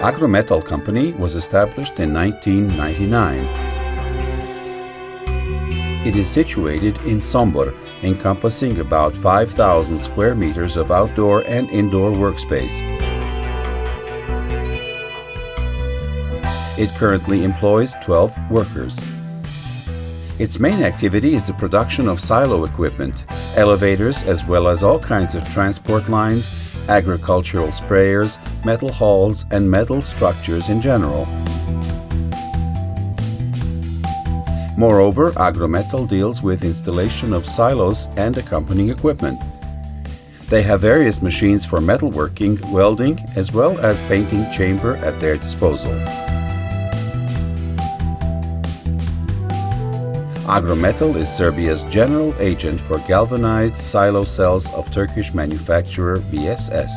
Agro Metal company was established in 1999. It is situated in Sombor, encompassing about 5,000 square meters of outdoor and indoor workspace. It currently employs 12 workers. Its main activity is the production of silo equipment, elevators, as well as all kinds of transport lines, agricultural sprayers, metal halls, and metal structures in general. Moreover, Agrometal deals with installation of silos and accompanying equipment. They have various machines for metalworking, welding, as well as painting chamber at their disposal. Agrometal is Serbia's general agent for galvanized silo cells of Turkish manufacturer BSS.